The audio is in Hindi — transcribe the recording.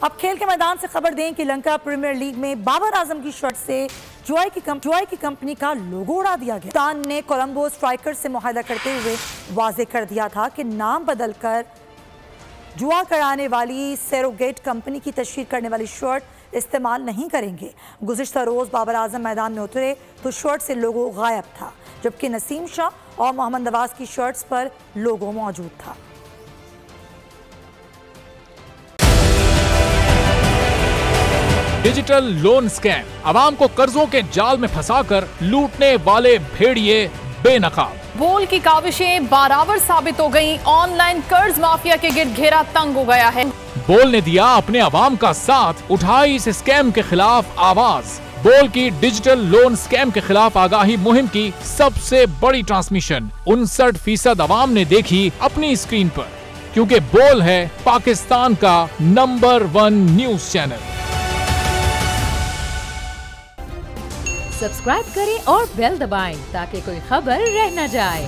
अब खेल के मैदान से खबर दें कि लंका प्रीमियर लीग में बाबर आजम की शर्ट से जॉय की कंपनी का लोगो उड़ा दिया गया। पाकिस्तान ने कोलंबो स्ट्राइकर से मुआहदा करते हुए वाजे कर दिया था कि नाम बदलकर जुआ कराने वाली सरोगेट कंपनी की तशहीर करने वाली शर्ट इस्तेमाल नहीं करेंगे। गुज़िश्ता रोज़ बाबर आजम मैदान में उतरे तो शर्ट से लोगो गायब था, जबकि नसीम शाह और मोहम्मद नवाज की शर्ट्स पर लोगो मौजूद था। डिजिटल लोन स्कैम, आवाम को कर्जों के जाल में फंसाकर लूटने वाले भेड़िए बेनकाब। बोल की काविशें बाराबर साबित हो गईं। ऑनलाइन कर्ज माफिया के गिर्द घेरा तंग हो गया है। बोल ने दिया अपने आवाम का साथ, उठाई इस स्कैम के खिलाफ आवाज। बोल की डिजिटल लोन स्कैम के खिलाफ आगाही मुहिम की सबसे बड़ी ट्रांसमिशन 59% आवाम ने देखी अपनी स्क्रीन पर, क्योंकि बोल है पाकिस्तान का नंबर 1 न्यूज चैनल। सब्सक्राइब करें और बेल दबाएं ताकि कोई खबर रह न जाए।